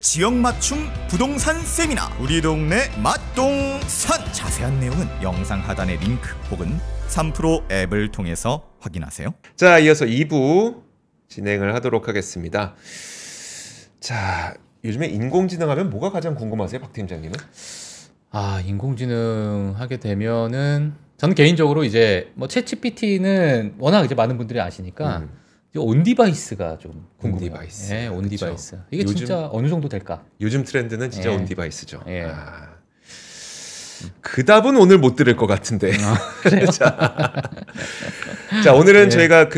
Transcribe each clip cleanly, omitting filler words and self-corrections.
지역 맞춤 부동산 세미나 우리 동네 맛동산. 자세한 내용은 영상 하단의 링크 혹은 3프로 앱을 통해서 확인하세요. 자, 이어서 2부 진행을 하도록 하겠습니다. 자, 요즘에 인공지능 하면 뭐가 가장 궁금하세요, 박 팀장님은? 인공지능 하게 되면은 저는 개인적으로 이제 뭐 챗GPT는 워낙 이제 많은 분들이 아시니까 온디바이스가 좀 궁금해요. 온디바이스. 네, 온디바이스. 그렇죠. 이게 진짜 어느 정도 될까? 요즘 트렌드는 진짜 예. 온디바이스죠. 예. 그 답은 오늘 못 들을 것 같은데. 그래요? 자, 오늘은 예. 저희가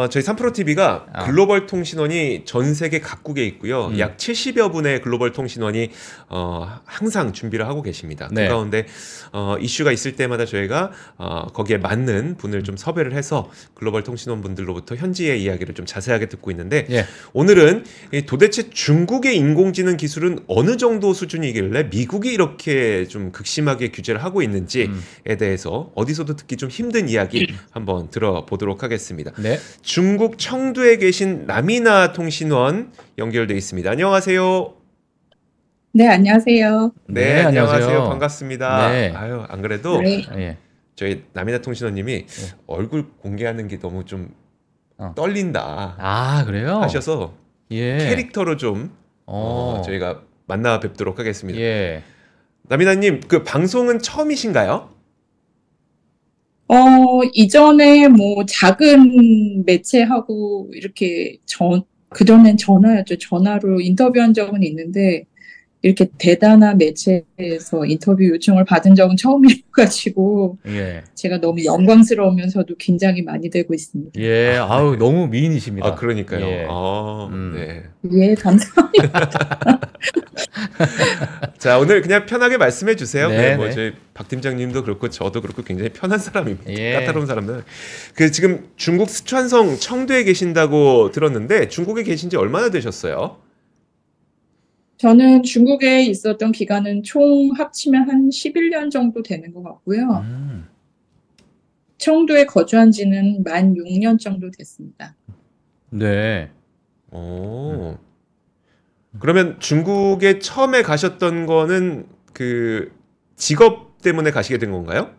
저희 3프로 TV가 글로벌 통신원이 전 세계 각국에 있고요. 약 70여 분의 글로벌 통신원이 항상 준비를 하고 계십니다. 네. 그 가운데 이슈가 있을 때마다 저희가 거기에 맞는 분을 좀 섭외를 해서 글로벌 통신원 분들로부터 현지의 이야기를 좀 자세하게 듣고 있는데 예. 오늘은 도대체 중국의 인공지능 기술은 어느 정도 수준이길래 미국이 이렇게 좀 극심하게 규제를 하고 있는지에 대해서 어디서도 듣기 좀 힘든 이야기 한번 들어보도록 하겠습니다. 네. 중국 청두에 계신 남이나 통신원 연결돼 있습니다. 안녕하세요. 네, 안녕하세요. 네, 안녕하세요. 반갑습니다. 네. 아유, 안 그래도 네. 예. 저희 남이나 통신원님이 얼굴 공개하는 게 너무 좀 떨린다 그래요? 하셔서 예. 캐릭터로 좀 저희가 만나 뵙도록 하겠습니다. 예. 남이나님, 그 방송은 처음이신가요? 이전에 뭐 작은 매체하고 이렇게 그전엔 전화였죠. 전화로 인터뷰한 적은 있는데 이렇게 대단한 매체에서 인터뷰 요청을 받은 적은 처음이어가지고 예. 제가 너무 영광스러우면서도 긴장이 많이 되고 있습니다. 예. 아우, 너무 미인이십니다. 그러니까요. 예. 네. 예, 감사합니다. 자, 오늘 그냥 편하게 말씀해 주세요. 네, 뭐 네. 저희 박 팀장님도 그렇고 저도 그렇고 굉장히 편한 사람입니다. 예. 까다로운 사람들. 그 지금 중국 스촨성 청두에 계신다고 들었는데 중국에 계신 지 얼마나 되셨어요? 저는 중국에 있었던 기간은 총 합치면 한 11년 정도 되는 것 같고요. 청두에 거주한 지는 만 6년 정도 됐습니다. 네. 그러면 중국에 처음에 가셨던 거는 그 직업 때문에 가시게 된 건가요?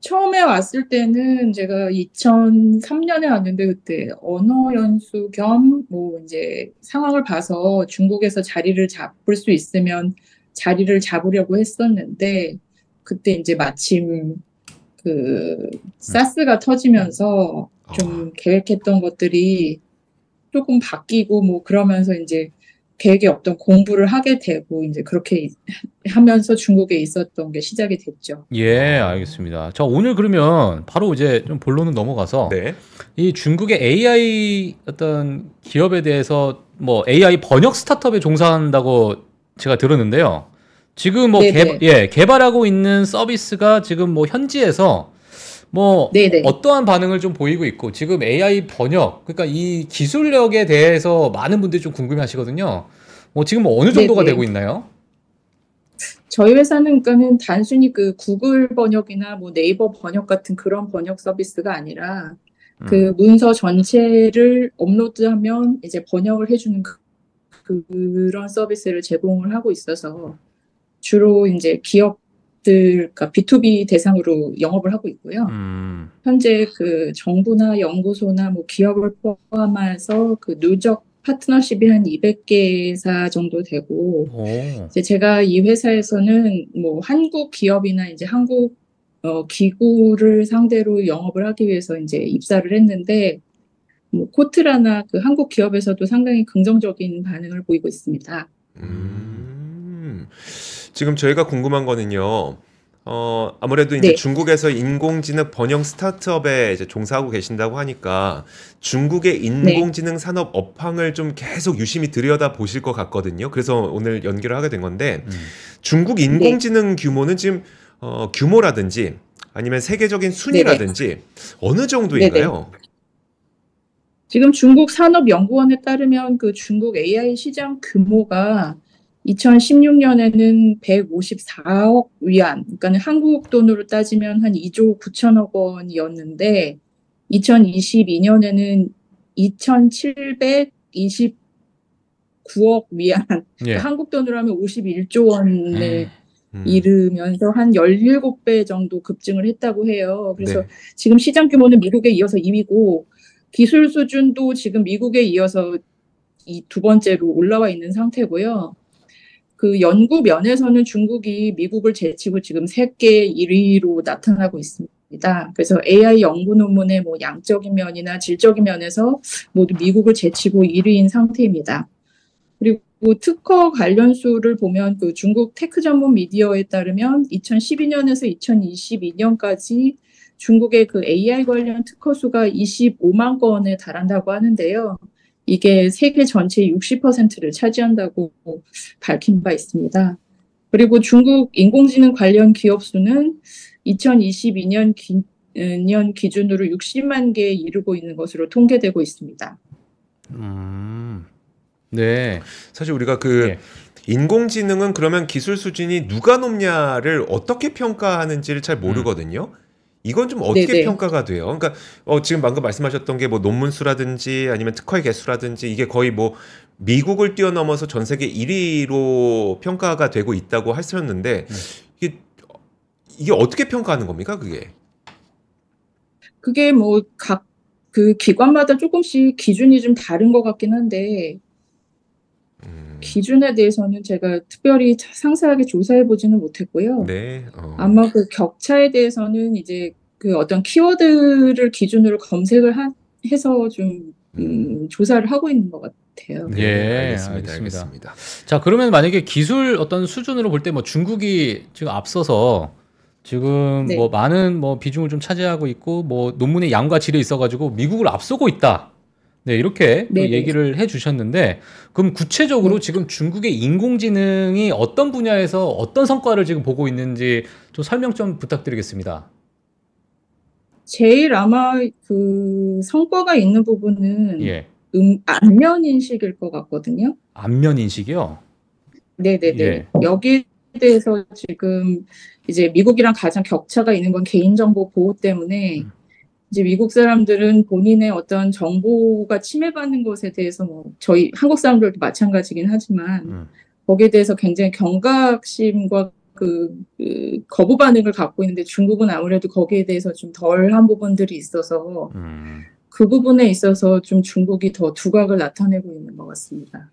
처음에 왔을 때는 제가 2003년에 왔는데 그때 언어 연수 겸 뭐 이제 상황을 봐서 중국에서 자리를 잡을 수 있으면 자리를 잡으려고 했었는데 그때 이제 마침 그 사스가 터지면서 좀 계획했던 것들이 조금 바뀌고 뭐 그러면서 이제 계획에 없던 공부를 하게 되고 이제 그렇게 하면서 중국에 있었던 게 시작이 됐죠. 예, 알겠습니다. 자, 오늘 그러면 바로 이제 좀 본론으로 넘어가서 네. 이 중국의 AI 어떤 기업에 대해서 뭐 AI 번역 스타트업에 종사한다고 제가 들었는데요. 지금 뭐 개발하고 있는 서비스가 지금 뭐 현지에서 뭐 네네. 어떠한 반응을 좀 보이고 있고 지금 AI 번역 그러니까 이 기술력에 대해서 많은 분들이 좀 궁금해하시거든요. 뭐 지금 뭐 어느 정도가 네네. 되고 있나요? 저희 회사는 그러니까는 단순히 그 구글 번역이나 뭐 네이버 번역 같은 그런 번역 서비스가 아니라 그 문서 전체를 업로드하면 이제 번역을 해주는 그런 서비스를 제공을 하고 있어서 주로 이제 그러니까 B2B 대상으로 영업을 하고 있고요. 현재 그 정부나 연구소나 뭐 기업을 포함해서 그 누적 파트너십이 한 200개사 정도 되고, 이제 제가 이 회사에서는 뭐 한국 기업이나 이제 한국 기구를 상대로 영업을 하기 위해서 이제 입사를 했는데, 뭐 코트라나 그 한국 기업에서도 상당히 긍정적인 반응을 보이고 있습니다. 지금 저희가 궁금한 거는요. 아무래도 이제 중국에서 인공지능 번역 스타트업에 이제 종사하고 계신다고 하니까 중국의 인공지능 산업 업황을 좀 계속 유심히 들여다 보실 것 같거든요. 그래서 오늘 연결을 하게 된 건데 중국 인공지능 규모는 지금 규모라든지 아니면 세계적인 순위라든지 어느 정도인가요? 지금 중국산업연구원에 따르면 그 중국 AI 시장 규모가 2016년에는 154억 위안, 그러니까 한국 돈으로 따지면 한 2조 9천억 원이었는데 2022년에는 2,729 9억 위안, 예. 한국 돈으로 하면 51조 원에 음. 이르면서 한 17배 정도 급증을 했다고 해요. 그래서 네. 지금 시장 규모는 미국에 이어서 2위고 기술 수준도 지금 미국에 이어서 이 두 번째로 올라와 있는 상태고요. 그 연구 면에서는 중국이 미국을 제치고 지금 세계 1위로 나타나고 있습니다. 그래서 AI 연구 논문의 뭐 양적인 면이나 질적인 면에서 모두 미국을 제치고 1위인 상태입니다. 그리고 특허 관련 수를 보면 그 중국 테크 전문 미디어에 따르면 2012년에서 2022년까지 중국의 그 AI 관련 특허 수가 25만 건에 달한다고 하는데요. 이게 세계 전체의 60%를 차지한다고 밝힌 바 있습니다. 그리고 중국 인공지능 관련 기업 수는 2022년 기준으로 60만 개에 이르고 있는 것으로 통계되고 있습니다. 네. 사실 우리가 그 예. 인공지능은 그러면 기술 수준이 누가 높냐를 어떻게 평가하는지를 잘 모르거든요. 이건 좀 어떻게 네네. 평가가 돼요? 그러니까 지금 방금 말씀하셨던 게 뭐 논문 수라든지 아니면 특허의 개수라든지 이게 거의 뭐 미국을 뛰어넘어서 전 세계 1위로 평가가 되고 있다고 하셨는데 이게 어떻게 평가하는 겁니까, 그게? 그게 뭐 각 그 기관마다 조금씩 기준이 좀 다른 것 같긴 한데 기준에 대해서는 제가 특별히 상세하게 조사해 보지는 못했고요. 네. 아마 그 격차에 대해서는 이제 그 어떤 키워드를 기준으로 검색을 해서 좀 조사를 하고 있는 것 같아요. 네, 예, 알겠습니다. 알겠습니다. 알겠습니다. 자, 그러면 만약에 기술 어떤 수준으로 볼 때 뭐 중국이 지금 앞서서 지금 네. 뭐 많은 뭐 비중을 좀 차지하고 있고 뭐 논문의 양과 질에 있어가지고 미국을 앞서고 있다. 네, 이렇게 또 네네. 얘기를 해주셨는데, 그럼 구체적으로 지금 중국의 인공지능이 어떤 분야에서 어떤 성과를 지금 보고 있는지 좀 설명 좀 부탁드리겠습니다. 제일 아마 그 성과가 있는 부분은 예, 안면 인식일 것 같거든요. 안면 인식이요. 네네네. 예. 여기에 대해서 지금 이제 미국이랑 가장 격차가 있는 건 개인정보 보호 때문에 이제 미국 사람들은 본인의 어떤 정보가 침해받는 것에 대해서 뭐 저희 한국 사람들도 마찬가지긴 하지만 거기에 대해서 굉장히 경각심과 그 거부 반응을 갖고 있는데 중국은 아무래도 거기에 대해서 좀 덜한 부분들이 있어서 그 부분에 있어서 좀 중국이 더 두각을 나타내고 있는 것 같습니다.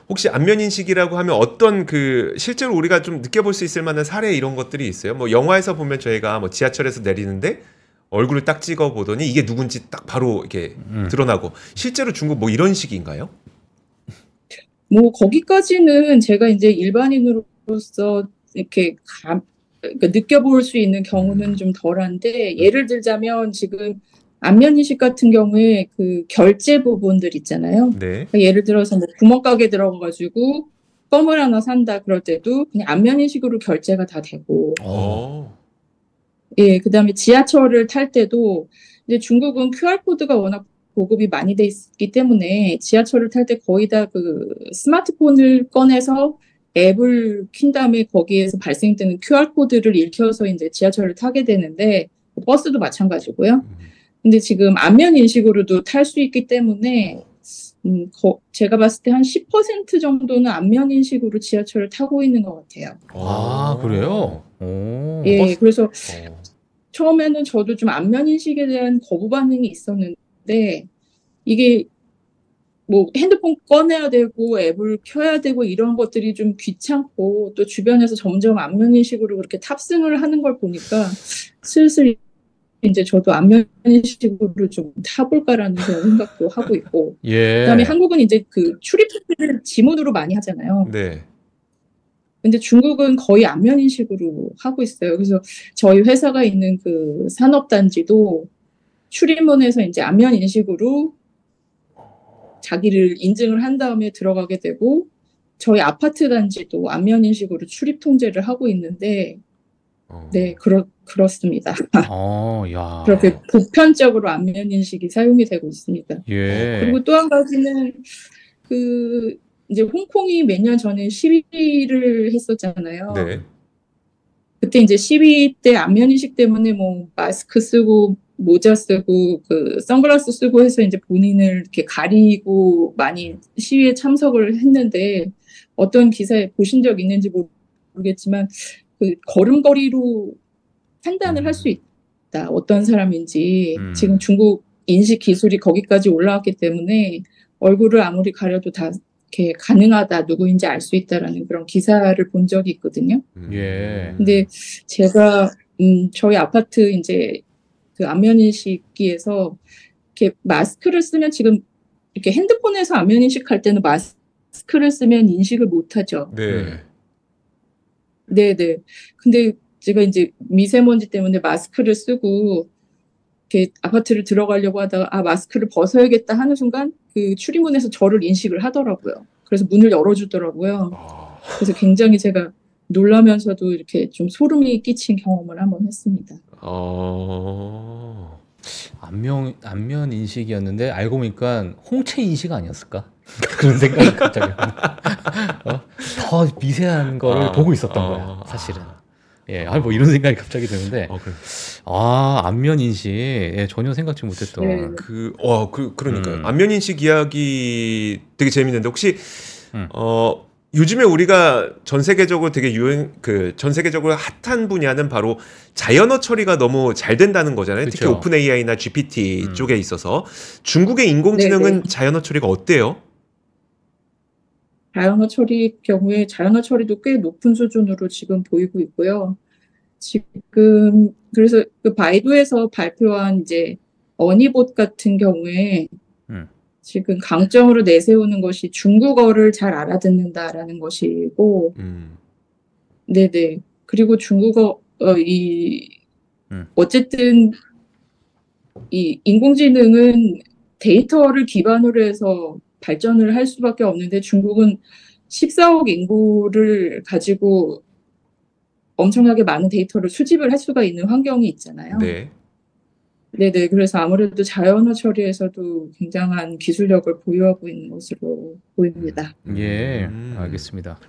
혹시 안면인식이라고 하면 어떤 그 실제로 우리가 좀 느껴볼 수 있을 만한 사례 이런 것들이 있어요? 뭐 영화에서 보면 저희가 뭐 지하철에서 내리는데 얼굴을 딱 찍어 보더니 이게 누군지 딱 바로 이렇게 드러나고 실제로 중국 뭐 이런 식인가요? 뭐 거기까지는 제가 이제 일반인으로서 이렇게 그러니까 느껴볼 수 있는 경우는 좀 덜한데 예를 들자면 지금 안면인식 같은 경우에 그 결제 부분들 있잖아요. 네. 그러니까 예를 들어서 뭐 구멍가게 들어가가지고 껌을 하나 산다 그럴 때도 그냥 안면인식으로 결제가 다 되고 예, 그다음에 지하철을 탈 때도 이제 중국은 QR코드가 워낙 보급이 많이 돼 있기 때문에 지하철을 탈 때 거의 다 그 스마트폰을 꺼내서 앱을 킨 다음에 거기에서 발생되는 QR코드를 읽혀서 이제 지하철을 타게 되는데 버스도 마찬가지고요. 근데 지금 안면 인식으로도 탈 수 있기 때문에 제가 봤을 때 한 10% 정도는 안면 인식으로 지하철을 타고 있는 것 같아요. 아, 그래요? 예, 그래서 처음에는 저도 좀 안면 인식에 대한 거부 반응이 있었는데 이게 뭐 핸드폰 꺼내야 되고 앱을 켜야 되고 이런 것들이 좀 귀찮고 또 주변에서 점점 안면 인식으로 그렇게 탑승을 하는 걸 보니까 슬슬 이제 저도 안면 인식으로 좀 타볼까라는 그런 생각도 하고 있고 예. 그다음에 한국은 이제 그 출입을 지문으로 많이 하잖아요. 네. 근데 중국은 거의 안면 인식으로 하고 있어요. 그래서 저희 회사가 있는 그 산업단지도 출입문에서 이제 안면 인식으로 자기를 인증을 한 다음에 들어가게 되고 저희 아파트 단지도 안면 인식으로 출입 통제를 하고 있는데 네, 그렇습니다. 야. 그렇게 보편적으로 안면 인식이 사용이 되고 있습니다. 예. 그리고 또 한 가지는 그 이제 홍콩이 몇 년 전에 시위를 했었잖아요. 네. 그때 이제 시위 때 안면 인식 때문에 뭐 마스크 쓰고 모자 쓰고 그 선글라스 쓰고 해서 이제 본인을 이렇게 가리고 많이 시위에 참석을 했는데 어떤 기사에 보신 적 있는지 모르겠지만 그 걸음걸이로 판단을 할 수 있다. 어떤 사람인지. 지금 중국 인식 기술이 거기까지 올라왔기 때문에 얼굴을 아무리 가려도 다 이렇게 가능하다. 누구인지 알 수 있다라는 그런 기사를 본 적이 있거든요. 예. 근데 제가 저희 아파트 이제 그 안면인식기에서 이렇게 마스크를 쓰면 지금 이렇게 핸드폰에서 안면인식 할 때는 마스크를 쓰면 인식을 못 하죠. 네. 네네. 근데 제가 이제 미세먼지 때문에 마스크를 쓰고 이렇게 아파트를 들어가려고 하다가 마스크를 벗어야겠다 하는 순간 그 출입문에서 저를 인식을 하더라고요. 그래서 문을 열어주더라고요. 그래서 굉장히 제가 놀라면서도 이렇게 좀 소름이 끼친 경험을 한번 했습니다. 안면 인식이었는데 알고 보니까 홍채 인식 아니었을까? 그런 생각이 갑자기 더 미세한 거를 보고 있었던 거야, 사실은. 예, 뭐 이런 생각이 갑자기 드는데. 안면 인식. 예, 전혀 생각지 못했던. 네. 그러니까요. 안면 인식 이야기 되게 재밌는데 혹시 요즘에 우리가 전 세계적으로 되게 전 세계적으로 핫한 분야는 바로 자연어 처리가 너무 잘 된다는 거잖아요. 그쵸. 특히 오픈 AI나 GPT 쪽에 있어서 중국의 인공지능은 자연어 처리가 어때요? 자연어 처리 경우에 자연어 처리도 꽤 높은 수준으로 지금 보이고 있고요. 지금 그래서 그 바이두에서 발표한 이제 어니봇 같은 경우에 지금 강점으로 내세우는 것이 중국어를 잘 알아듣는다라는 것이고, 네네. 그리고 중국어 어쨌든 이 인공지능은 데이터를 기반으로 해서 발전을 할 수밖에 없는데 중국은 14억 인구를 가지고 엄청나게 많은 데이터를 수집을 할 수가 있는 환경이 있잖아요. 네. 네네. 그래서 아무래도 자연어 처리에서도 굉장한 기술력을 보유하고 있는 것으로 보입니다. 예, 알겠습니다.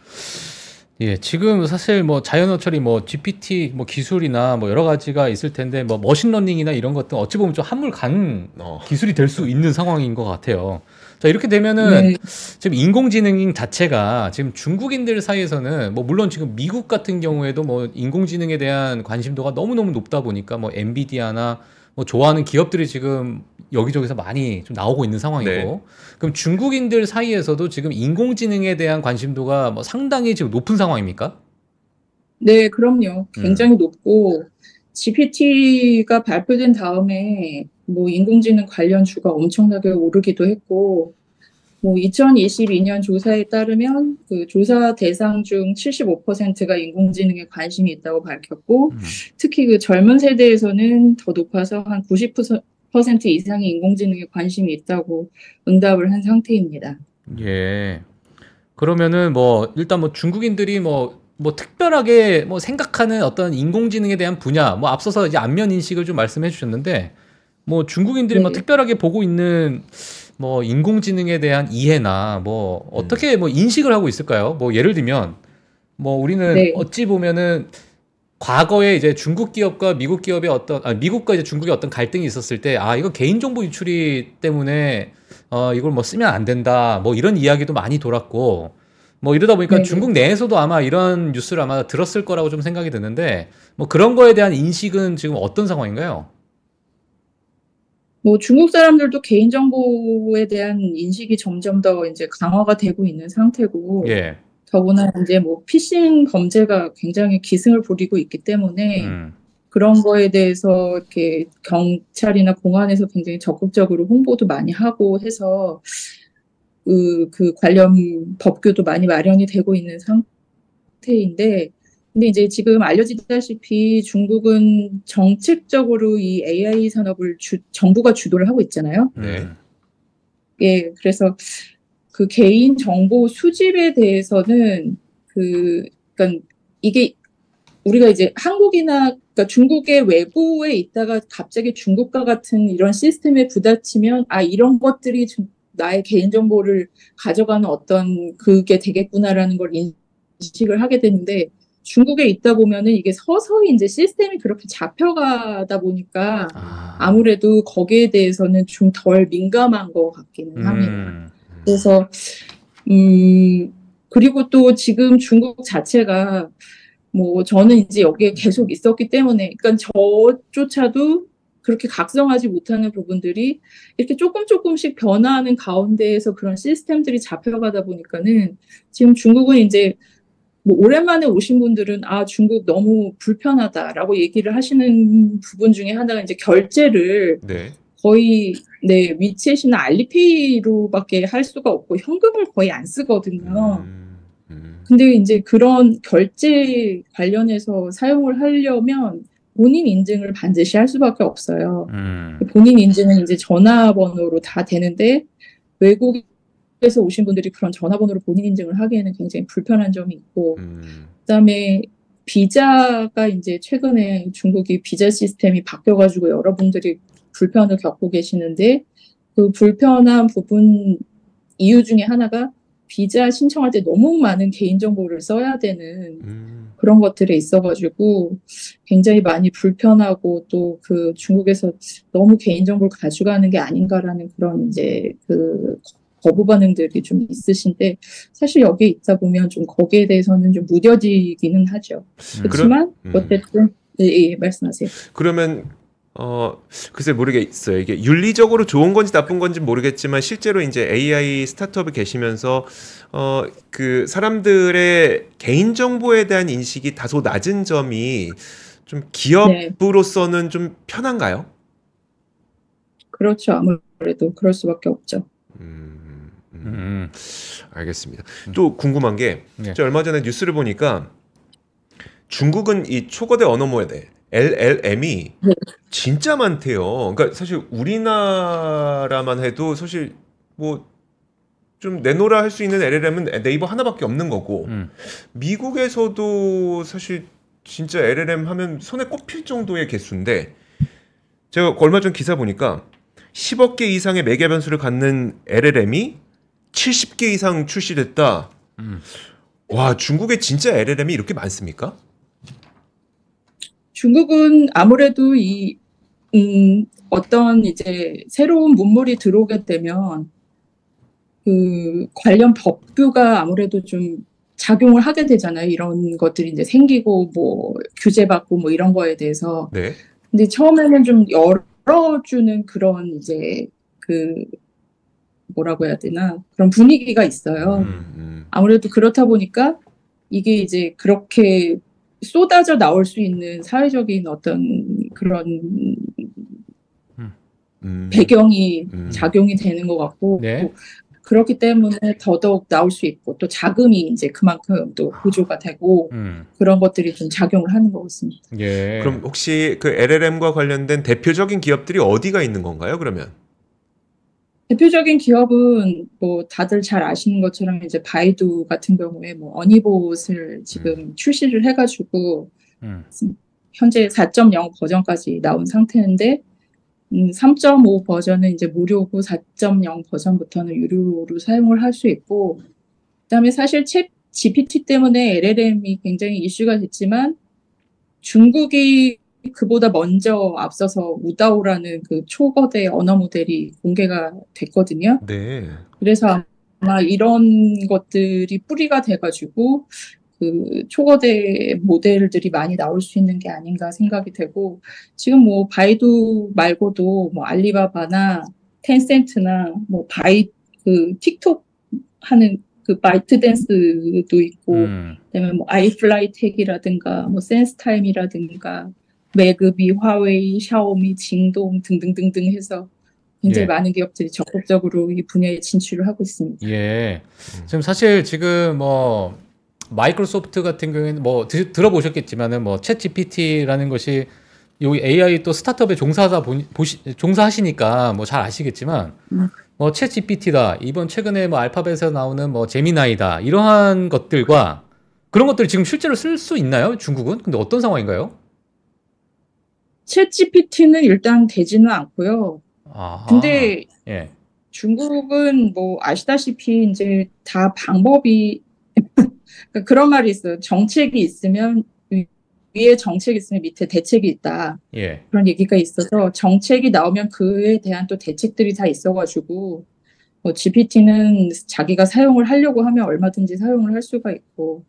예, 지금 사실 뭐 자연어 처리, 뭐 GPT, 뭐 기술이나 뭐 여러 가지가 있을 텐데, 뭐 머신러닝이나 이런 것들 어찌 보면 좀 한물 간 기술이 될 수 있는 상황인 것 같아요. 자, 이렇게 되면은 지금 인공지능 자체가 지금 중국인들 사이에서는 뭐 물론 지금 미국 같은 경우에도 뭐 인공지능에 대한 관심도가 너무너무 높다 보니까 뭐 엔비디아나 뭐 좋아하는 기업들이 지금 여기저기서 많이 좀 나오고 있는 상황이고, 네. 그럼 중국인들 사이에서도 지금 인공지능에 대한 관심도가 뭐 상당히 지금 높은 상황입니까? 네, 그럼요. 굉장히 높고 GPT가 발표된 다음에 뭐 인공지능 관련 주가 엄청나게 오르기도 했고, 뭐 2022년 조사에 따르면 그 조사 대상 중 75%가 인공지능에 관심이 있다고 밝혔고, 특히 그 젊은 세대에서는 더 높아서 한 90% 이상이 인공지능에 관심이 있다고 응답을 한 상태입니다. 예. 그러면은 뭐 일단 뭐 중국인들이 뭐 특별하게 뭐 생각하는 어떤 인공지능에 대한 분야, 뭐 앞서서 이제 안면 인식을 좀 말씀해 주셨는데, 뭐 중국인들이 뭐 특별하게 보고 있는 뭐 인공지능에 대한 이해나 뭐 어떻게 뭐 인식을 하고 있을까요? 뭐 예를 들면 뭐 우리는 어찌 보면은 과거에 이제 중국 기업과 미국 기업의 미국과 이제 중국의 어떤 갈등이 있었을 때, 이거 개인정보 유출이 때문에 이걸 뭐 쓰면 안 된다, 뭐 이런 이야기도 많이 돌았고, 뭐 이러다 보니까 중국 내에서도 아마 이런 뉴스를 아마 들었을 거라고 좀 생각이 드는데, 뭐 그런 거에 대한 인식은 지금 어떤 상황인가요? 뭐 중국 사람들도 개인정보에 대한 인식이 점점 더 이제 강화가 되고 있는 상태고, 예. 더구나 이제 뭐 피싱 범죄가 굉장히 기승을 부리고 있기 때문에 그런 거에 대해서 이렇게 경찰이나 공안에서 굉장히 적극적으로 홍보도 많이 하고 해서 그 관련 법규도 많이 마련이 되고 있는 상태인데, 근데 이제 지금 알려지다시피 중국은 정책적으로 이 AI 산업을 정부가 주도를 하고 있잖아요. 네. 예, 그래서 그 개인 정보 수집에 대해서는 그러니까 이게 우리가 이제 그러니까 중국의 외부에 있다가 갑자기 중국과 같은 이런 시스템에 부딪히면 이런 것들이 나의 개인 정보를 가져가는 어떤 그게 되겠구나라는 걸 인식을 하게 되는데, 중국에 있다 보면은 이게 서서히 이제 시스템이 그렇게 잡혀가다 보니까 아무래도 거기에 대해서는 좀 덜 민감한 것 같기는 합니다. 그래서 그리고 또 지금 중국 자체가 뭐 저는 이제 여기에 계속 있었기 때문에, 그러니까 저조차도 그렇게 각성하지 못하는 부분들이 이렇게 조금씩 변화하는 가운데에서 그런 시스템들이 잡혀가다 보니까는 지금 중국은 이제 뭐 오랜만에 오신 분들은 중국 너무 불편하다라고 얘기를 하시는 부분 중에 하나가 이제 결제를 거의 위챗이나 알리페이로밖에 할 수가 없고 현금을 거의 안 쓰거든요. 근데 이제 그런 결제 관련해서 사용을 하려면 본인 인증을 반드시 할 수밖에 없어요. 본인 인증은 이제 전화번호로 다 되는데 외국에서 오신 분들이 그런 전화번호로 본인 인증을 하기에는 굉장히 불편한 점이 있고, 그다음에 비자가 이제 최근에 중국이 비자 시스템이 바뀌어가지고 여러분들이 불편을 겪고 계시는데, 그 불편한 부분 이유 중에 하나가 비자 신청할 때 너무 많은 개인정보를 써야 되는 그런 것들에 있어가지고 굉장히 많이 불편하고, 또 그 중국에서 너무 개인정보를 가져가는 게 아닌가라는 그런 이제 그 거부 반응들이 좀 있으신데, 사실 여기에 있다 보면 좀 거기에 대해서는 좀 무뎌지기는 하죠. 그렇지만 어쨌든 예, 말씀하세요. 그러면 글쎄 모르겠어요. 이게 윤리적으로 좋은 건지 나쁜 건지 모르겠지만 실제로 이제 AI 스타트업에 계시면서 그 사람들의 개인 정보에 대한 인식이 다소 낮은 점이 좀 기업으로서는 좀 편한가요? 그렇죠. 아무래도 그럴 수밖에 없죠. 알겠습니다. 또 궁금한 게 저 얼마 전에 뉴스를 보니까 중국은 이 초거대 언어 모델 LLM이 진짜 많대요. 그러니까 사실 우리나라만 해도 사실 뭐 좀 내놓으라 할 수 있는 LLM은 네이버 하나밖에 없는 거고, 미국에서도 사실 진짜 LLM 하면 손에 꼽힐 정도의 개수인데, 제가 얼마 전 기사 보니까 10억 개 이상의 매개 변수를 갖는 LLM이 70개 이상 출시됐다. 와, 중국에 진짜 LLM이 이렇게 많습니까? 중국은 아무래도 이 어떤 이제 새로운 문물이 들어오게 되면 그 관련 법규가 아무래도 좀 작용을 하게 되잖아요. 이런 것들이 이제 생기고 뭐 규제받고 뭐 이런 거에 대해서. 근데 처음에는 좀 열어주는 그런 이제 그 뭐라고 해야 되나, 그런 분위기가 있어요. 아무래도 그렇다 보니까 이게 이제 그렇게 쏟아져 나올 수 있는 사회적인 어떤 그런 배경이 작용이 되는 것 같고, 그렇기 때문에 더더욱 나올 수 있고, 또 자금이 이제 그만큼 또 보조가 되고 그런 것들이 좀 작용을 하는 것 같습니다. 그럼 혹시 그 LLM과 관련된 대표적인 기업들이 어디가 있는 건가요, 그러면? 대표적인 기업은 뭐 다들 잘 아시는 것처럼 이제 바이두 같은 경우에 뭐 어니봇을 지금 출시를 해가지고 현재 4.0 버전까지 나온 상태인데, 3.5 버전은 이제 무료고 4.0 버전부터는 유료로 사용을 할 수 있고, 그다음에 사실 챗 GPT 때문에 LLM이 굉장히 이슈가 됐지만 중국이 그보다 먼저 앞서서 우다오라는 그 초거대 언어 모델이 공개가 됐거든요. 그래서 아마 이런 것들이 뿌리가 돼가지고 그 초거대 모델들이 많이 나올 수 있는 게 아닌가 생각이 되고, 지금 뭐 바이두 말고도 뭐 알리바바나 텐센트나 뭐 그 틱톡 하는 그 바이트댄스도 있고, 그다음에 뭐 아이플라이텍이라든가 뭐 센스타임이라든가 매그비, 화웨이, 샤오미, 징동 등등등등 해서 굉장히 많은 기업들이 적극적으로 이 분야에 진출을 하고 있습니다. 지금 사실 지금 뭐 마이크로소프트 같은 경우에는 뭐 들어보셨겠지만은 뭐 챗 GPT라는 것이 여기 AI 또 스타트업에 종사하시니까 뭐 잘 아시겠지만 뭐 챗 GPT다, 이번 최근에 뭐 알파벳에서 나오는 뭐 제미나이다, 이러한 것들과 그런 것들이 지금 실제로 쓸 수 있나요, 중국은? 근데 어떤 상황인가요? 챗 GPT는 일단 되지는 않고요. 근데 중국은 뭐 아시다시피 이제 다 방법이 그러니까 그런 말이 있어요. 정책이 있으면 위에 정책이 있으면 밑에 대책이 있다. 예. 그런 얘기가 있어서 정책이 나오면 그에 대한 또 대책들이 다 있어가지고 뭐 GPT는 자기가 사용을 하려고 하면 얼마든지 사용을 할 수가 있고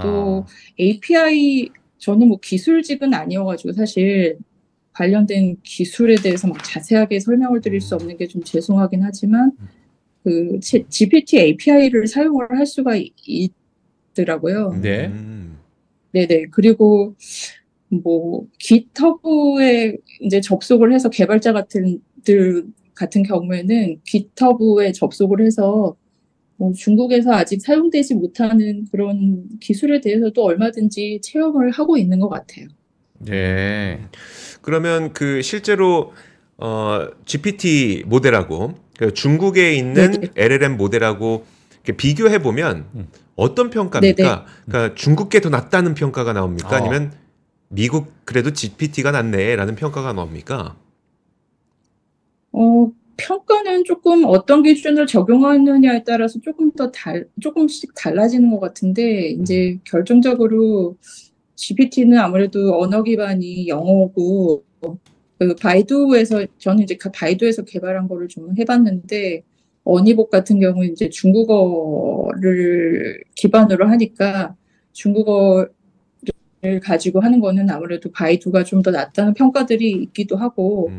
또 API 저는 뭐 기술직은 아니어가지고 사실 관련된 기술에 대해서 막 자세하게 설명을 드릴 수 없는 게 좀 죄송하긴 하지만 그 GPT API를 사용을 할 수가 있더라고요. 네. 네네. 그리고 뭐 GitHub에 이제 접속을 해서 개발자 같은 경우에는 GitHub에 접속을 해서 뭐 중국에서 아직 사용되지 못하는 그런 기술에 대해서도 얼마든지 체험을 하고 있는 것 같아요. 네. 그러면 그 실제로 GPT 모델하고 그 중국에 있는 네네. LLM 모델하고 이렇게 비교해 보면 어떤 평가입니까? 네네. 그러니까 중국게 더 낫다는 평가가 나옵니까? 아. 아니면 미국 그래도 GPT가 낫네라는 평가가 나옵니까? 평가는 조금 어떤 기준을 적용하느냐에 따라서 조금씩 달라지는 것 같은데, 이제 결정적으로 GPT는 아무래도 언어 기반이 영어고, 그 저는 이제 바이두에서 개발한 거를 좀 해봤는데, 어니복 같은 경우는 이제 중국어를 기반으로 하니까 중국어를 가지고 하는 거는 아무래도 바이두가 좀 더 낫다는 평가들이 있기도 하고,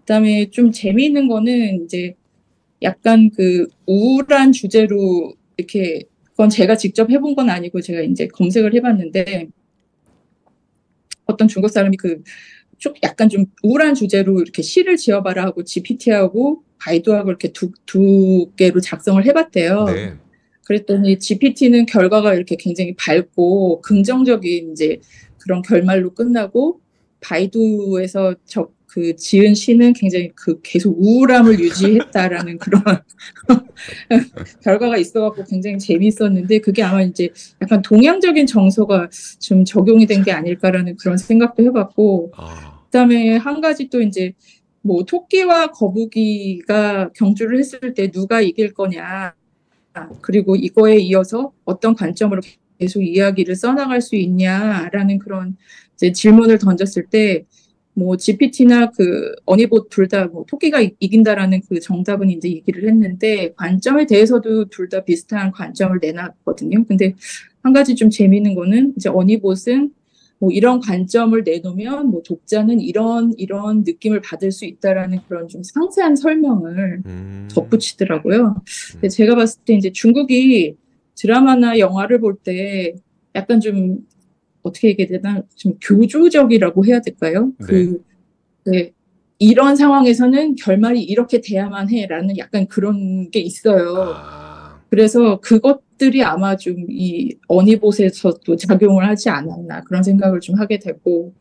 그다음에 좀 재미있는 거는 이제 약간 그 우울한 주제로 이렇게 그건 제가 직접 해본 건 아니고 제가 이제 검색을 해봤는데 어떤 중국 사람이 약간 좀 우울한 주제로 이렇게 시를 지어봐라 하고 GPT하고 바이두하고 이렇게 두 개로 작성을 해봤대요. 네. 그랬더니 GPT는 결과가 이렇게 굉장히 밝고 긍정적인 이제 그런 결말로 끝나고 바이두에서 그 지은 시는 굉장히 계속 우울함을 유지했다라는 그런 결과가 있어갖고 굉장히 재미있었는데 그게 아마 이제 약간 동양적인 정서가 좀 적용이 된 게 아닐까라는 그런 생각도 해봤고 그다음에 한 가지 또 이제 뭐 토끼와 거북이가 경주를 했을 때 누가 이길 거냐 그리고 이거에 이어서 어떤 관점으로 계속 이야기를 써나갈 수 있냐라는 그런 이제 질문을 던졌을 때 뭐 GPT나 그 어니봇 둘 다 뭐 토끼가 이긴다라는 그 정답은 이제 얘기를 했는데 관점에 대해서도 둘 다 비슷한 관점을 내놨거든요. 근데 한 가지 좀 재미있는 거는 이제 어니봇은 뭐 이런 관점을 내놓으면 뭐 독자는 이런 느낌을 받을 수 있다라는 그런 좀 상세한 설명을 덧붙이더라고요. 근데 제가 봤을 때 이제 중국이 드라마나 영화를 볼 때 약간 좀 어떻게 얘기해야 되나 좀 교조적이라고 해야 될까요? 네. 이런 상황에서는 결말이 이렇게 돼야만 해라는 약간 그런 게 있어요. 그래서 그것들이 아마 좀 이 어니봇에서도 작용을 하지 않았나 그런 생각을 좀 하게 되고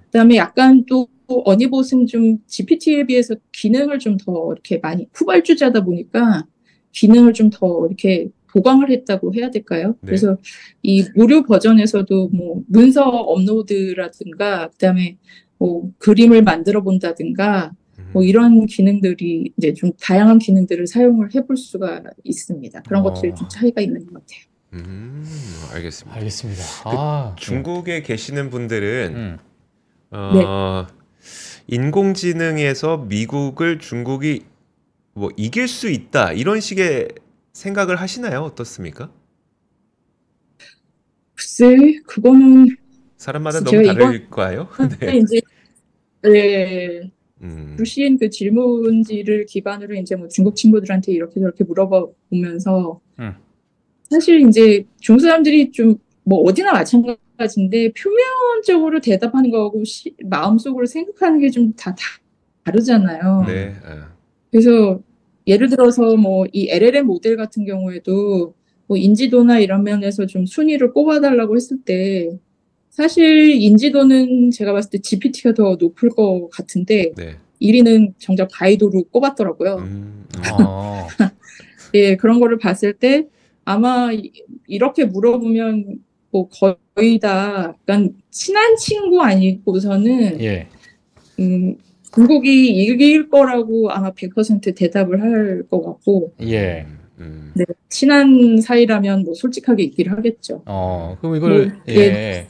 그다음에 약간 또 어니봇은 좀 GPT에 비해서 기능을 좀 더 이렇게 많이 후발주자다 보니까 기능을 좀 더 이렇게 보강을 했다고 해야 될까요? 네. 그래서 이 무료 버전에서도 뭐 문서 업로드라든가 그다음에 뭐 그림을 만들어 본다든가 뭐 이런 기능들이 이제 좀 다양한 기능들을 사용을 해볼 수가 있습니다. 그런 것들이 좀 차이가 있는 것 같아요. 알겠습니다. 알겠습니다. 중국에 계시는 분들은 네. 인공지능에서 미국을 중국이 뭐 이길 수 있다 이런 식의 생각을 하시나요? 어떻습니까? 글쎄, 그거는 사람마다 너무 다를까요? 네. 이제 네. 주신 그 질문지를 기반으로 이제 뭐 중국 친구들한테 이렇게 저렇게 물어보면서 사실 이제 중국 사람들이 좀 뭐 어디나 마찬가지인데 표면적으로 대답하는 거하고 마음속으로 생각하는 게 좀 다 다르잖아요. 네. 그래서 예를 들어서 뭐 이 LLM 모델 같은 경우에도 뭐 인지도나 이런 면에서 좀 순위를 꼽아달라고 했을 때 사실 인지도는 제가 봤을 때 GPT가 더 높을 것 같은데 네. 1위는 정작 바이두로 꼽았더라고요. 예, 그런 거를 봤을 때 아마 이렇게 물어보면 뭐 거의 다 약간 친한 친구 아니고서는 중국이 이길 거라고 아마 100% 대답을 할 것 같고 네, 친한 사이라면 뭐 솔직하게 얘기를 하겠죠. 그럼 이걸 뭐, 예.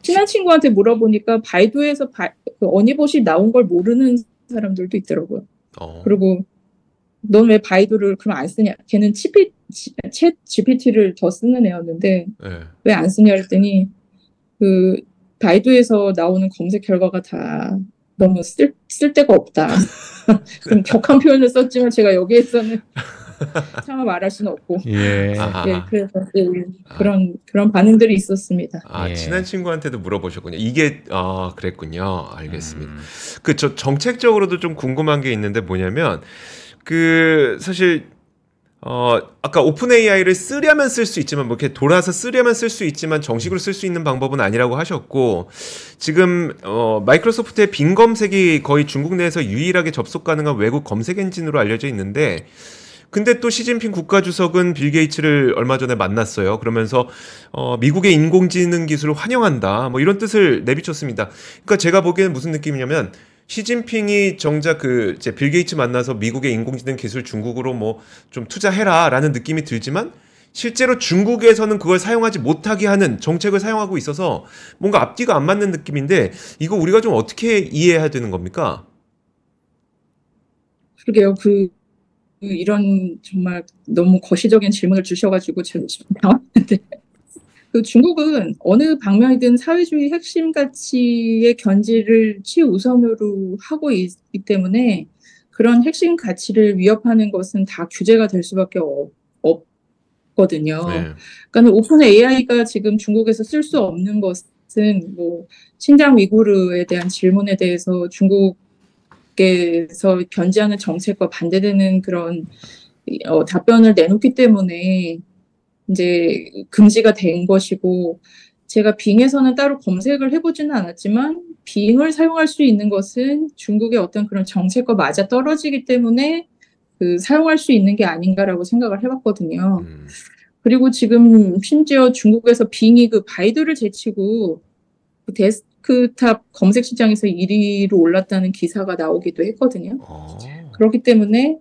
친한 친구한테 물어보니까 바이두에서 그 어니봇이 나온 걸 모르는 사람들도 있더라고요. 그리고 넌 왜 바이두를 그럼 안 쓰냐? 걔는 챗 GPT를 더 쓰는 애였는데 왜 안 쓰냐 했더니 그 바이두에서 나오는 검색 결과가 다 너무 쓸데가 없다. 그럼 격한 표현을 썼지만 제가 여기에서는 차마 말할 수는 없고. 예, 그래서 그런 반응들이 있었습니다. 친한 친구한테도 물어보셨군요. 이게 그랬군요. 알겠습니다. 저 정책적으로도 좀 궁금한 게 있는데 뭐냐면 사실 아까 오픈 AI를 쓰려면 쓸 수 있지만 뭐 이렇게 돌아서 쓰려면 쓸 수 있지만 정식으로 쓸 수 있는 방법은 아니라고 하셨고 지금 마이크로소프트의 빙 검색이 거의 중국 내에서 유일하게 접속 가능한 외국 검색 엔진으로 알려져 있는데 근데 또 시진핑 국가주석은 빌 게이츠를 얼마 전에 만났어요. 그러면서 미국의 인공지능 기술을 환영한다. 뭐 이런 뜻을 내비쳤습니다. 그러니까 제가 보기에는 무슨 느낌이냐면 시진핑이 정작 이제 빌 게이츠 만나서 미국의 인공지능 기술 중국으로 뭐 좀 투자해라라는 느낌이 들지만 실제로 중국에서는 그걸 사용하지 못하게 하는 정책을 사용하고 있어서 뭔가 앞뒤가 안 맞는 느낌인데 이거 우리가 좀 어떻게 이해해야 되는 겁니까? 그러게요. 이런 정말 너무 거시적인 질문을 주셔가지고 제가 좀 당황했는데 중국은 어느 방면이든 사회주의 핵심 가치의 견지를 최우선으로 하고 있기 때문에 그런 핵심 가치를 위협하는 것은 다 규제가 될 수밖에 없거든요. 그러니까 오픈 AI가 지금 중국에서 쓸 수 없는 것은 뭐 신장 위구르에 대한 질문에 대해서 중국에서 견지하는 정책과 반대되는 그런 답변을 내놓기 때문에 이제 금지가 된 것이고 제가 빙에서는 따로 검색을 해보지는 않았지만 빙을 사용할 수 있는 것은 중국의 어떤 그런 정책과 맞아 떨어지기 때문에 사용할 수 있는 게 아닌가라고 생각을 해봤거든요. 그리고 지금 심지어 중국에서 빙이 바이두를 제치고 데스크탑 검색 시장에서 1위로 올랐다는 기사가 나오기도 했거든요. 그렇기 때문에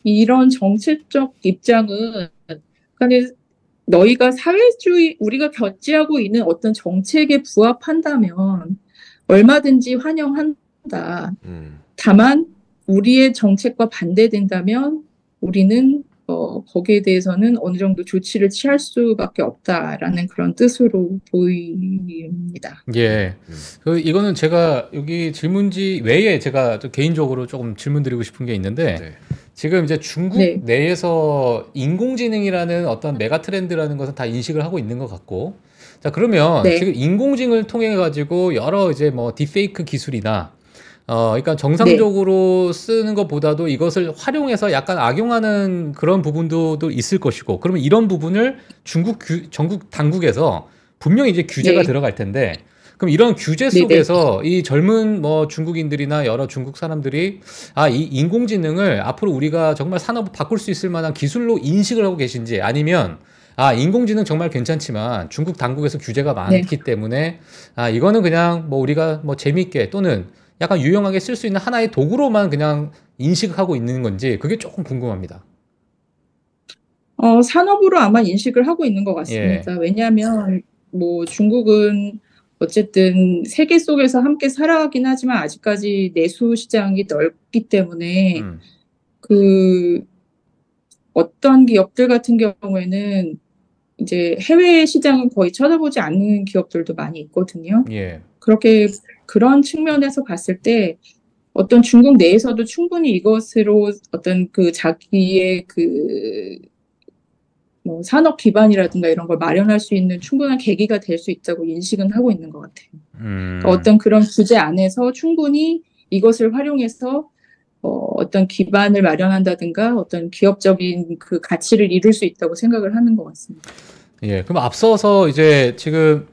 이런 정책적 입장은 그러니까 너희가 우리가 견지하고 있는 어떤 정책에 부합한다면 얼마든지 환영한다. 다만 우리의 정책과 반대된다면 우리는 거기에 대해서는 어느 정도 조치를 취할 수밖에 없다라는 그런 뜻으로 보입니다. 예. 이거는 제가 여기 질문지 외에 제가 또 개인적으로 조금 질문드리고 싶은 게 있는데 지금 이제 중국 내에서 인공지능이라는 어떤 메가 트렌드라는 것은 다 인식을 하고 있는 것 같고, 자 그러면 지금 인공지능을 통해 가지고 여러 이제 뭐 딥페이크 기술이나 그러니까 정상적으로 쓰는 것보다도 이것을 활용해서 약간 악용하는 그런 부분도 있을 것이고, 그러면 이런 부분을 전국 당국에서 분명히 이제 규제가 들어갈 텐데, 그럼 이런 규제 속에서 이 젊은 뭐 중국인들이나 여러 중국 사람들이 이 인공지능을 앞으로 우리가 정말 산업을 바꿀 수 있을 만한 기술로 인식을 하고 계신지, 아니면 인공지능 정말 괜찮지만 중국 당국에서 규제가 많기 때문에 이거는 그냥 뭐 우리가 뭐 재미있게 또는 약간 유용하게 쓸 수 있는 하나의 도구로만 그냥 인식하고 있는 건지 그게 조금 궁금합니다. 산업으로 아마 인식을 하고 있는 것 같습니다. 왜냐하면 뭐 중국은 어쨌든 세계 속에서 함께 살아가긴 하지만 아직까지 내수 시장이 넓기 때문에 어떤 기업들 같은 경우에는 이제 해외 시장은 거의 쳐다보지 않는 기업들도 많이 있거든요. 그런 측면에서 봤을 때 어떤 중국 내에서도 충분히 이것으로 어떤 자기의 뭐 산업 기반이라든가 이런 걸 마련할 수 있는 충분한 계기가 될 수 있다고 인식은 하고 있는 것 같아요. 그러니까 어떤 그런 규제 안에서 충분히 이것을 활용해서 어떤 기반을 마련한다든가 어떤 기업적인 가치를 이룰 수 있다고 생각을 하는 것 같습니다. 그럼 앞서서 이제 지금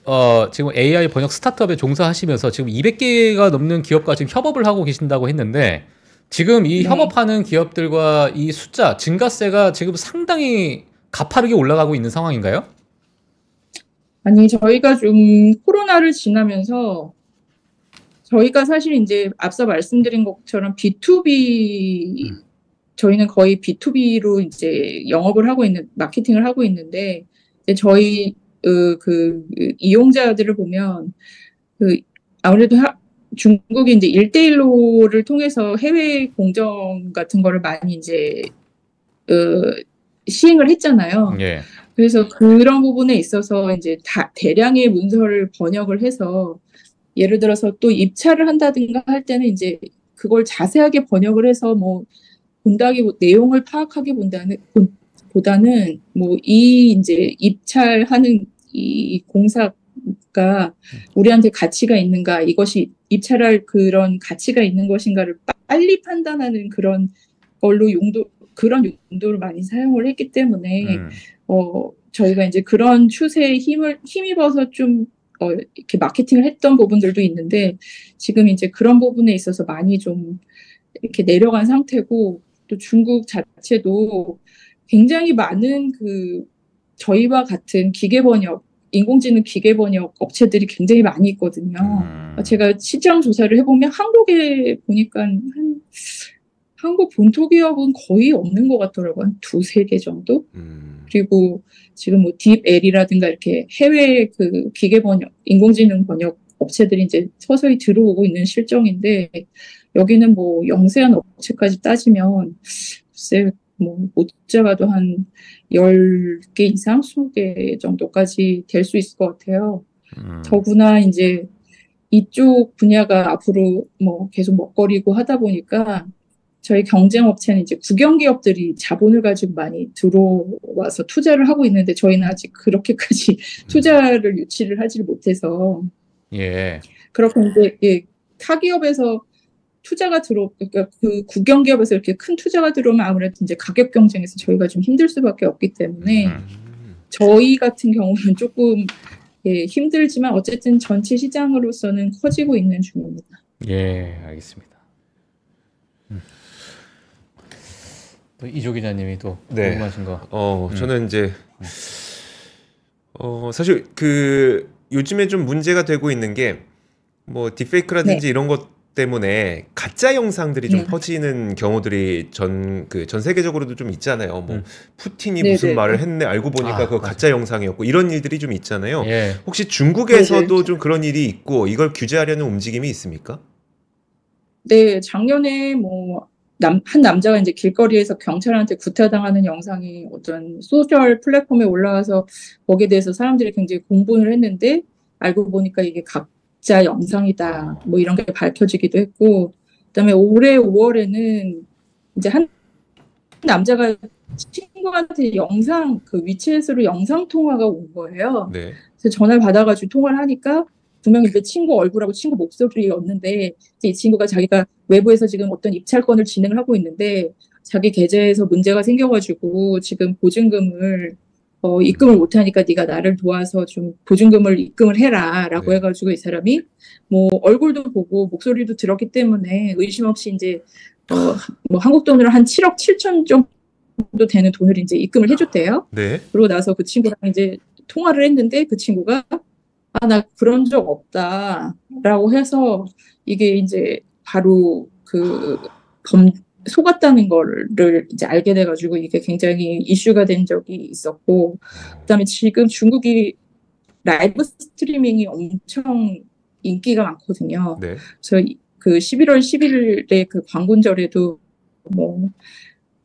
AI 번역 스타트업에 종사하시면서 지금 200개가 넘는 기업과 지금 협업을 하고 계신다고 했는데, 지금 이 협업하는 기업들과 이 숫자 증가세가 지금 상당히 가파르게 올라가고 있는 상황인가요? 아니, 저희가 좀 코로나를 지나면서 저희가 사실 이제 앞서 말씀드린 것처럼 B2B 저희는 거의 B2B로 이제 영업을 하고 마케팅을 하고 있는데, 이제 저희 그 이용자들을 보면 아무래도 중국이 이제 1대1로를 통해서 해외 공정 같은 거를 많이 이제 시행을 했잖아요. 예. 그래서 그런 부분에 있어서 이제 대량의 문서를 번역을 해서 예를 들어서 또 입찰을 한다든가 할 때는 이제 그걸 자세하게 번역을 해서 뭐 내용을 파악하기 보다는 뭐 이 이제 입찰하는 이 공사가 우리한테 가치가 있는가, 이것이 입찰할 그런 가치가 있는 것인가를 빨리 판단하는 그런 그런 용도를 많이 사용을 했기 때문에 저희가 이제 그런 추세에 힘입어서 좀 이렇게 마케팅을 했던 부분들도 있는데, 지금 이제 그런 부분에 있어서 많이 좀 이렇게 내려간 상태고, 또 중국 자체도 굉장히 많은 저희와 같은 인공지능 기계 번역 업체들이 굉장히 많이 있거든요. 제가 시장 조사를 해보면 한국에 보니까 한국 본토 기업은 거의 없는 것 같더라고요. 한 2-3개 정도? 그리고 지금 뭐 딥L이라든가 이렇게 해외 기계 번역, 인공지능 번역 업체들이 이제 서서히 들어오고 있는 실정인데, 여기는 뭐 영세한 업체까지 따지면 글쎄 뭐 못 잡아도 한 10개 이상, 20개 정도까지 될 수 있을 것 같아요. 더구나 이제 이쪽 분야가 앞으로 뭐 계속 먹거리고 하다 보니까 저희 경쟁 업체는 이제 국영 기업들이 자본을 가지고 많이 들어와서 투자를 하고 있는데, 저희는 아직 그렇게까지 투자를 유치를 하지를 못해서. 예. 그렇고 이제 타 기업에서 그러니까 그 국영 기업에서 이렇게 큰 투자가 들어오면 아무래도 이제 가격 경쟁에서 저희가 좀 힘들 수밖에 없기 때문에 저희 같은 경우는 조금 힘들지만 어쨌든 전체 시장으로서는 커지고 있는 중입니다. 예, 알겠습니다. 또 이조 기자님이 또 궁금하신 거. 저는 이제 사실 요즘에 좀 문제가 되고 있는 게 뭐 딥페이크라든지 이런 것 때문에 가짜 영상들이 좀 퍼지는 경우들이 전 세계적으로도 좀 있잖아요. 뭐 푸틴이 무슨 말을 했네 알고 보니까 그거 가짜 영상이었고, 이런 일들이 좀 있잖아요. 예. 혹시 중국에서도 좀 그런 일이 있고 이걸 규제하려는 움직임이 있습니까? 네, 작년에 뭐 한 남자가 이제 길거리에서 경찰한테 구타당하는 영상이 어떤 소셜 플랫폼에 올라와서 거기에 대해서 사람들이 굉장히 공분을 했는데, 알고 보니까 이게 가짜 영상이다 뭐 이런 게 밝혀지기도 했고, 그다음에 올해 5월에는 이제 한 남자가 친구한테 위챗으로 영상 통화가 온 거예요. 네. 그래서 전화를 받아가지고 통화를 하니까 분명히 이제 친구 얼굴하고 친구 목소리였는데, 이제 이 친구가 자기가 외부에서 지금 어떤 입찰건을 진행을 하고 있는데 자기 계좌에서 문제가 생겨가지고 지금 보증금을 입금을 못하니까 네가 나를 도와서 좀 보증금을 입금을 해라라고 해가지고 이 사람이 뭐 얼굴도 보고 목소리도 들었기 때문에 의심 없이 이제 뭐 한국 돈으로 한 7억 7천 정도 되는 돈을 이제 입금을 해줬대요. 네. 그러고 나서 그 친구랑 이제 통화를 했는데 그 친구가 나 그런 적 없다라고 해서 이게 이제 바로 속았다는 거를 이제 알게 돼가지고 이게 굉장히 이슈가 된 적이 있었고, 그다음에 지금 중국이 라이브 스트리밍이 엄청 인기가 많거든요. 네. 그래서 11월 11일에 광군절에도 뭐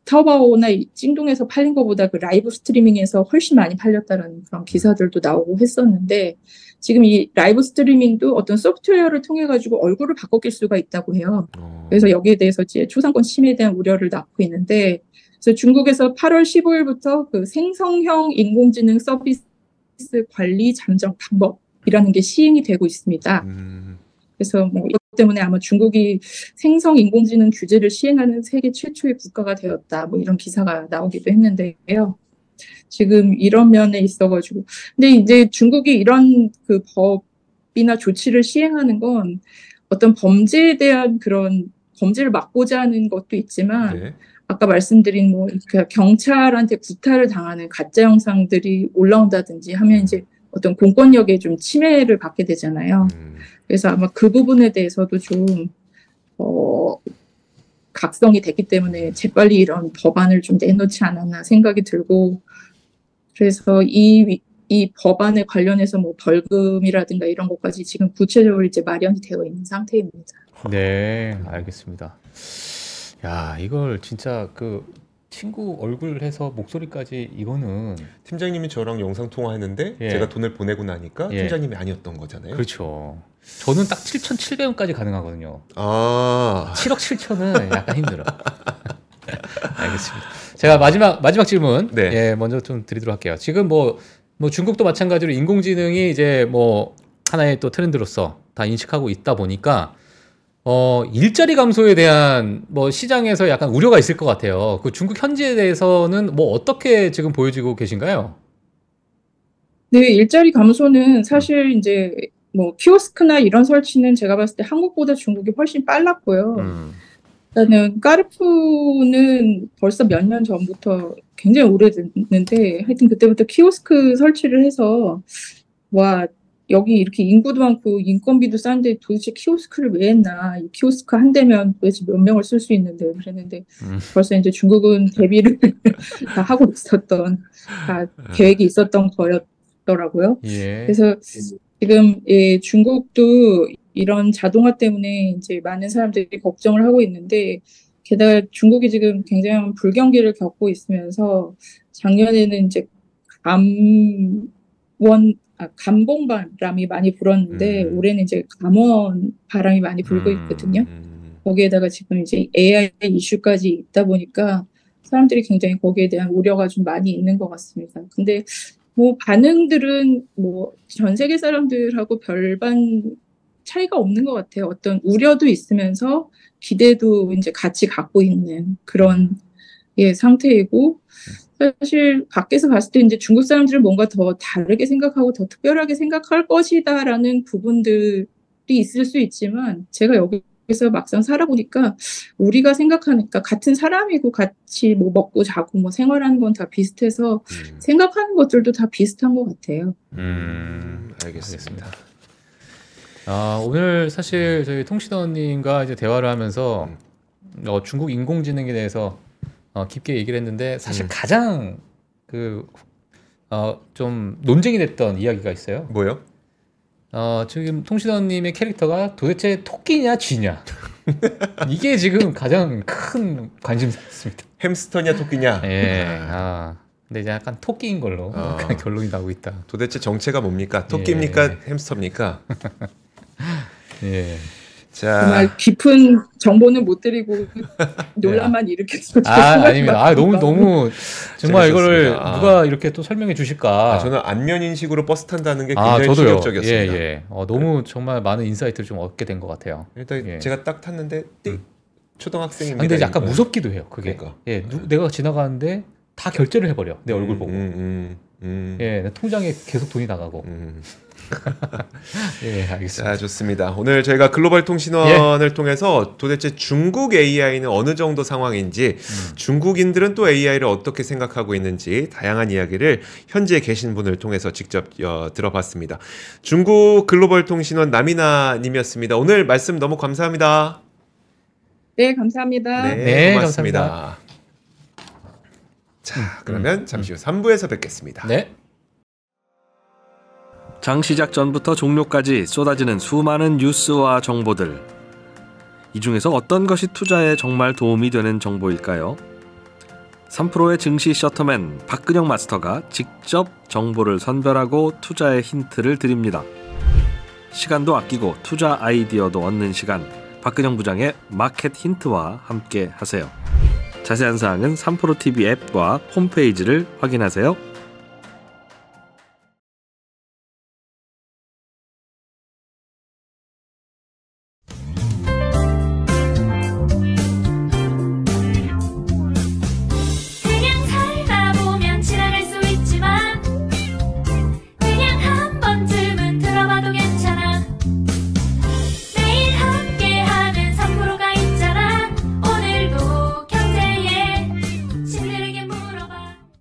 타오바오나 찡동에서 팔린 것보다 라이브 스트리밍에서 훨씬 많이 팔렸다는 그런 기사들도 나오고 했었는데, 지금 이 라이브 스트리밍도 어떤 소프트웨어를 통해 가지고 얼굴을 바꿔낄 수가 있다고 해요. 그래서 여기에 대해서 이제 초상권 침해에 대한 우려를 낳고 있는데, 그래서 중국에서 8월 15일부터 생성형 인공지능 서비스 관리 잠정 방법이라는 게 시행이 되고 있습니다. 그래서 뭐 이것 때문에 아마 중국이 생성 인공지능 규제를 시행하는 세계 최초의 국가가 되었다, 뭐 이런 기사가 나오기도 했는데요. 지금 이런 면에 있어가지고, 근데 이제 중국이 이런 법이나 조치를 시행하는 건 어떤 범죄에 대한 그런 범죄를 막고자 하는 것도 있지만, 아까 말씀드린 뭐 경찰한테 구타를 당하는 가짜 영상들이 올라온다든지 하면 이제 어떤 공권력에 좀 침해를 받게 되잖아요. 그래서 아마 그 부분에 대해서도 좀 각성이 됐기 때문에 재빨리 이런 법안을 좀 내놓지 않았나 생각이 들고, 그래서 이 법안에 관련해서 뭐 벌금이라든가 이런 것까지 지금 구체적으로 이제 마련이 되어 있는 상태입니다. 네, 알겠습니다. 야, 이걸 진짜 그 친구 얼굴 해서 목소리까지 이거는 팀장님이 저랑 영상 통화했는데 예. 제가 돈을 보내고 나니까 예. 팀장님이 아니었던 거잖아요. 그렇죠. 저는 딱 7,700원까지 가능하거든요. 아, 7억 7천은 약간 힘들어. 알겠습니다. 제가 마지막 질문 네. 예, 먼저 좀 드리도록 할게요. 지금 뭐 중국도 마찬가지로 인공지능이 이제 뭐 하나의 또 트렌드로서 다 인식하고 있다 보니까 일자리 감소에 대한 뭐 시장에서 약간 우려가 있을 것 같아요. 그 중국 현지에 대해서는 뭐 어떻게 지금 보여지고 계신가요? 네, 일자리 감소는 사실 이제 뭐 키오스크나 이런 설치는 제가 봤을 때 한국보다 중국이 훨씬 빨랐고요. 일단은 까르푸는 벌써 몇 년 전부터 굉장히 오래됐는데 하여튼 그때부터 키오스크 설치를 해서 와, 여기 이렇게 인구도 많고 인건비도 싼데 도대체 키오스크를 왜 했나? 이 키오스크 한 대면 도대체 몇 명을 쓸 수 있는데 그랬는데 벌써 이제 중국은 대비를 다 하고 있었던, 다 계획이 있었던 거였더라고요. 예. 그래서 지금 중국도 이런 자동화 때문에 이제 많은 사람들이 걱정을 하고 있는데, 게다가 중국이 지금 굉장히 불경기를 겪고 있으면서 작년에는 이제 감봉 바람이 많이 불었는데 올해는 이제 감원 바람이 많이 불고 있거든요. 거기에다가 지금 이제 AI 이슈까지 있다 보니까 사람들이 굉장히 거기에 대한 우려가 좀 많이 있는 것 같습니다. 근데 뭐 반응들은 뭐 전 세계 사람들하고 별반 차이가 없는 것 같아요. 어떤 우려도 있으면서 기대도 이제 같이 갖고 있는 그런 상태이고, 사실 밖에서 봤을 때 이제 중국 사람들은 뭔가 더 다르게 생각하고 더 특별하게 생각할 것이다라는 부분들이 있을 수 있지만, 제가 여기서 막상 살아보니까 우리가 생각하니까 같은 사람이고 같이 뭐 먹고 자고 뭐 생활하는 건 다 비슷해서 생각하는 것들도 다 비슷한 것 같아요. 알겠습니다. 오늘 사실 저희 통신원님과 이제 대화를 하면서 중국 인공지능에 대해서 깊게 얘기를 했는데, 사실 가장 좀 논쟁이 됐던 이야기가 있어요. 뭐요? 지금 통신원님의 캐릭터가 도대체 토끼냐 쥐냐 이게 지금 가장 큰 관심사였습니다. 햄스터냐 토끼냐? 예. 근데 이제 약간 토끼인 걸로 결론이 나고 있다. 도대체 정체가 뭡니까? 토끼입니까? 햄스터입니까? 예. 자, 정말 깊은 정보는 못 드리고 논란만 일으켜서 아닙니다. 너무 정말 이거를 재밌었습니다. 누가 이렇게 또 설명해 주실까? 저는 안면 인식으로 버스 탄다는 게 굉장히 저도요. 충격적이었습니다. 예. 너무 정말 많은 인사이트를 좀 얻게 된 것 같아요. 일단 제가 딱 탔는데 초등학생입니다. 근데 이제 약간 무섭기도 해요. 그게. 그러니까. 내가 지나가는데 다 결제를 해버려. 내 얼굴 보고. 내 통장에 계속 돈이 나가고. 예, 알겠습니다. 자, 좋습니다. 오늘 저희가 글로벌 통신원을 통해서 도대체 중국 AI는 어느 정도 상황인지, 중국인들은 또 AI를 어떻게 생각하고 있는지 다양한 이야기를 현지에 계신 분을 통해서 직접 들어봤습니다. 중국 글로벌 통신원 나미나 님이었습니다. 오늘 말씀 너무 감사합니다. 네, 감사합니다. 네, 고맙습니다. 감사합니다. 자, 그러면 잠시 후 3부에서 뵙겠습니다. 네. 장 시작 전부터 종료까지 쏟아지는 수많은 뉴스와 정보들. 이 중에서 어떤 것이 투자에 정말 도움이 되는 정보일까요? 3프로의 증시 셔터맨 박근영 마스터가 직접 정보를 선별하고 투자의 힌트를 드립니다. 시간도 아끼고 투자 아이디어도 얻는 시간, 박근영 부장의 마켓 힌트와 함께 하세요. 자세한 사항은 3프로TV 앱과 홈페이지를 확인하세요.